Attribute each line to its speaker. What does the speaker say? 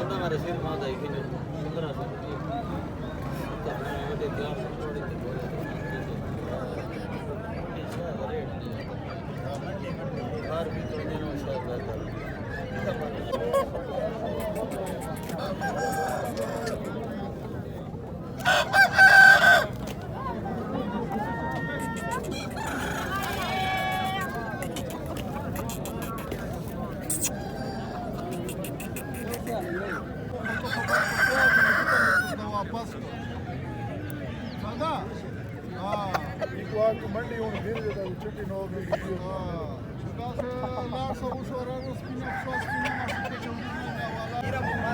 Speaker 1: हमारे सिर में आता है कि 1500 बाहर भी तो देना
Speaker 2: मंडी होने धीरे धीरे छुट्टी न होगी छुट्टा से लास्ट सब उस और स्पिन ऑफ स्पिन वाला